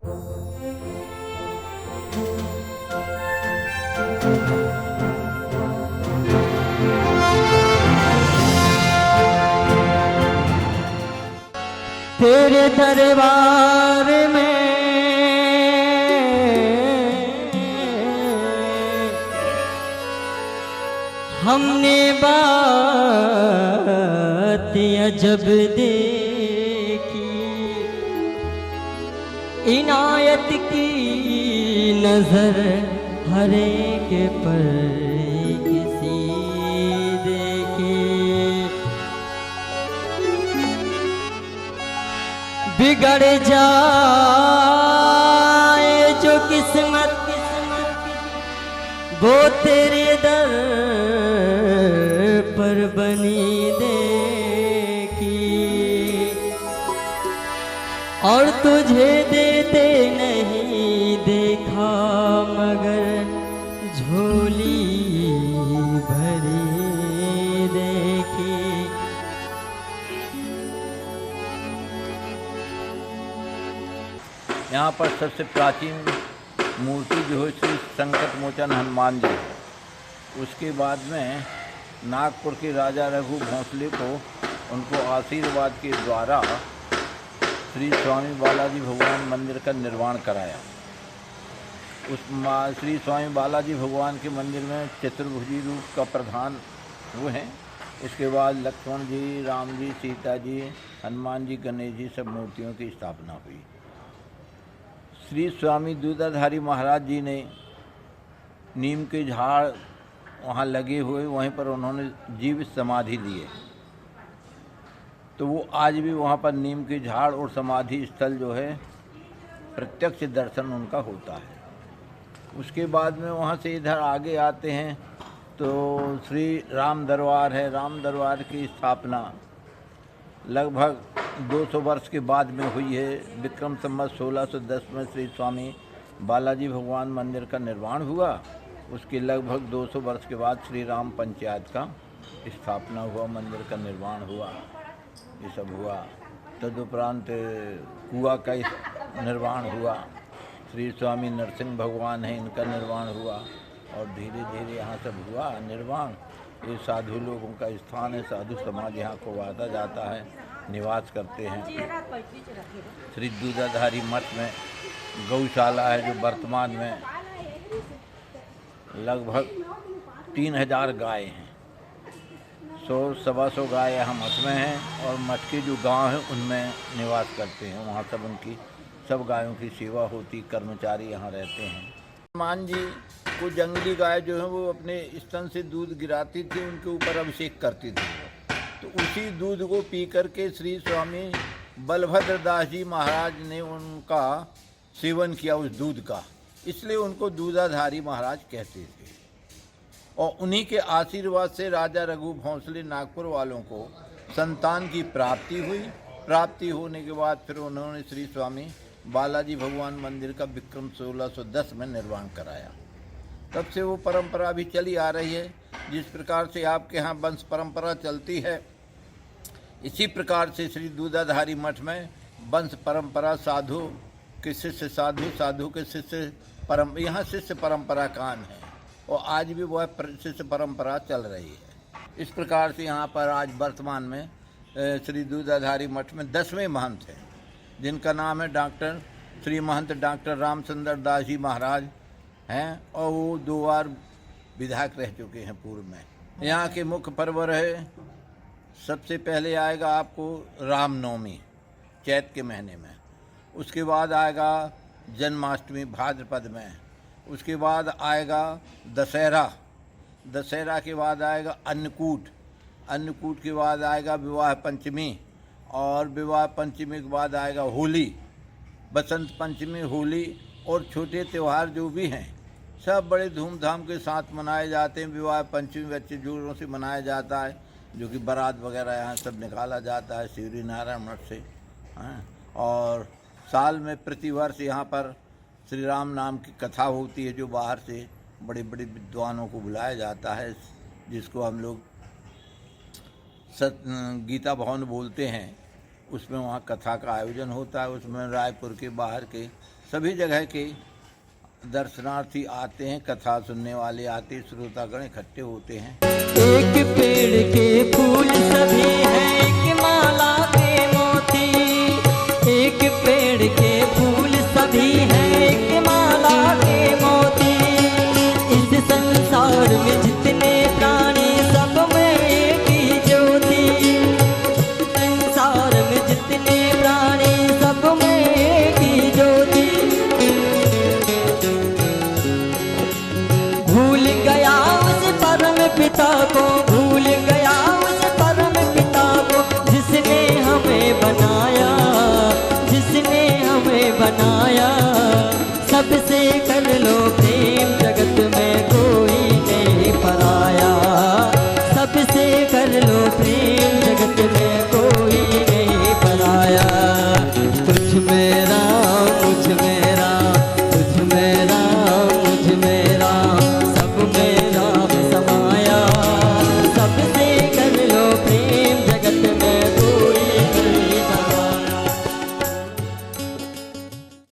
तेरे दरबार में हमने बात अजब देखी, इनायत की नजर हर एक पर किसी देखी। बिगड़ जाए जो किस्मत वो तेरे दर पर बनी देखी, और तुझे देते नहीं देखा मगर झोली भरी देखी। यहाँ पर सबसे प्राचीन मूर्ति जो है श्री संकट मोचन हनुमान जी। उसके बाद में नागपुर के राजा रघु भोंसले को उनको आशीर्वाद के द्वारा श्री स्वामी बालाजी भगवान मंदिर का निर्माण कराया। उस श्री स्वामी बालाजी भगवान के मंदिर में चतुर्भुजी रूप का प्रधान वो हैं। इसके बाद लक्ष्मण जी, राम जी, सीता जी, हनुमान जी, गणेश जी सब मूर्तियों की स्थापना हुई। श्री स्वामी दूधाधारी महाराज जी ने नीम के झाड़ वहाँ लगे हुए, वहीं पर उन्होंने जीवित समाधि ली है। तो वो आज भी वहाँ पर नीम के झाड़ और समाधि स्थल जो है प्रत्यक्ष दर्शन उनका होता है। उसके बाद में वहाँ से इधर आगे आते हैं तो श्री राम दरबार है। राम दरबार की स्थापना लगभग 200 वर्ष के बाद में हुई है। विक्रम संवत 1610 में श्री स्वामी बालाजी भगवान मंदिर का निर्माण हुआ। उसके लगभग 200 वर्ष के बाद श्री राम पंचायत का स्थापना हुआ, मंदिर का निर्माण हुआ, ये सब हुआ। तदुपरांत कुआ का निर्माण हुआ। श्री स्वामी नरसिंह भगवान हैं, इनका निर्माण हुआ और धीरे धीरे यहाँ सब हुआ निर्माण। ये साधु लोगों का स्थान है, साधु समाज यहाँ को आता जाता है, निवास करते हैं। श्री दूधाधारी मठ में गौशाला है जो वर्तमान में लगभग 3000 गाय हैं। 100-125 गाय यहाँ मठ में हैं और मठ के जो गांव हैं उनमें निवास करते हैं। वहाँ सब उनकी सब गायों की सेवा होती, कर्मचारी यहाँ रहते हैं। हनुमान जी को जंगली गाय जो है वो अपने स्तन से दूध गिराती थी, उनके ऊपर अभिषेक करती थी। तो उसी दूध को पी करके श्री स्वामी बलभद्र दास जी महाराज ने उनका सेवन किया उस दूध का, इसलिए उनको दूधाधारी महाराज कहते थे। और उन्हीं के आशीर्वाद से राजा रघु भोंसले नागपुर वालों को संतान की प्राप्ति हुई। प्राप्ति होने के बाद फिर उन्होंने श्री स्वामी बालाजी भगवान मंदिर का विक्रम 1610 में निर्माण कराया। तब से वो परंपरा भी चली आ रही है। जिस प्रकार से आपके यहाँ वंश परंपरा चलती है, इसी प्रकार से श्री दूधाधारी मठ में वंश परंपरा, साधु के शिष्य साधु, साधु के शिष्य यहाँ शिष्य परंपरा कायम है और आज भी वह शिष्य परंपरा चल रही है। इस प्रकार से यहाँ पर आज वर्तमान में श्री दूधाधारी मठ में 10वें महंत हैं, जिनका नाम है डॉक्टर श्री महंत डॉक्टर रामचंद्र दास जी महाराज हैं और वो 2 बार विधायक रह चुके हैं पूर्व में। यहाँ के मुख्य पर्व रहे, सबसे पहले आएगा आपको रामनवमी चैत के महीने में, उसके बाद आएगा जन्माष्टमी भाद्रपद में, उसके बाद आएगा दशहरा, दशहरा के बाद आएगा अन्नकूट, अन्नकूट के बाद आएगा विवाह पंचमी और विवाह पंचमी के बाद आएगा होली, बसंत पंचमी, होली और छोटे त्यौहार जो भी हैं सब बड़े धूमधाम के साथ मनाए जाते हैं। विवाह पंचमी अच्छे जोरों से मनाया जाता है, जो कि बारात वगैरह यहाँ सब निकाला जाता है शिवरी नारायण मठ से। और साल में प्रतिवर्ष यहाँ पर श्री राम नाम की कथा होती है, जो बाहर से बड़े बड़े विद्वानों को बुलाया जाता है, जिसको हम लोग गीता भवन बोलते हैं। उसमें वहाँ कथा का आयोजन होता है। उसमें रायपुर के बाहर के सभी जगह के दर्शनार्थी आते हैं, कथा सुनने वाले आते, श्रोतागण इकट्ठे होते हैं। एक पेड़ के फूल सभी हैं, एक माला के मोती। एक पेड़ के फूल सभी हैं, एक माला के मोती। इस संसार में जितने प्राणी सब में एक ही ज्योति। संसार में जितने प्राणी सब में एक ही ज्योति। भूल गया उस परम पिता को, भूल गया उस परम पिता को, जिसने हमें बनाया, जिसने हमें बनाया। सबसे कर लो प्रेम।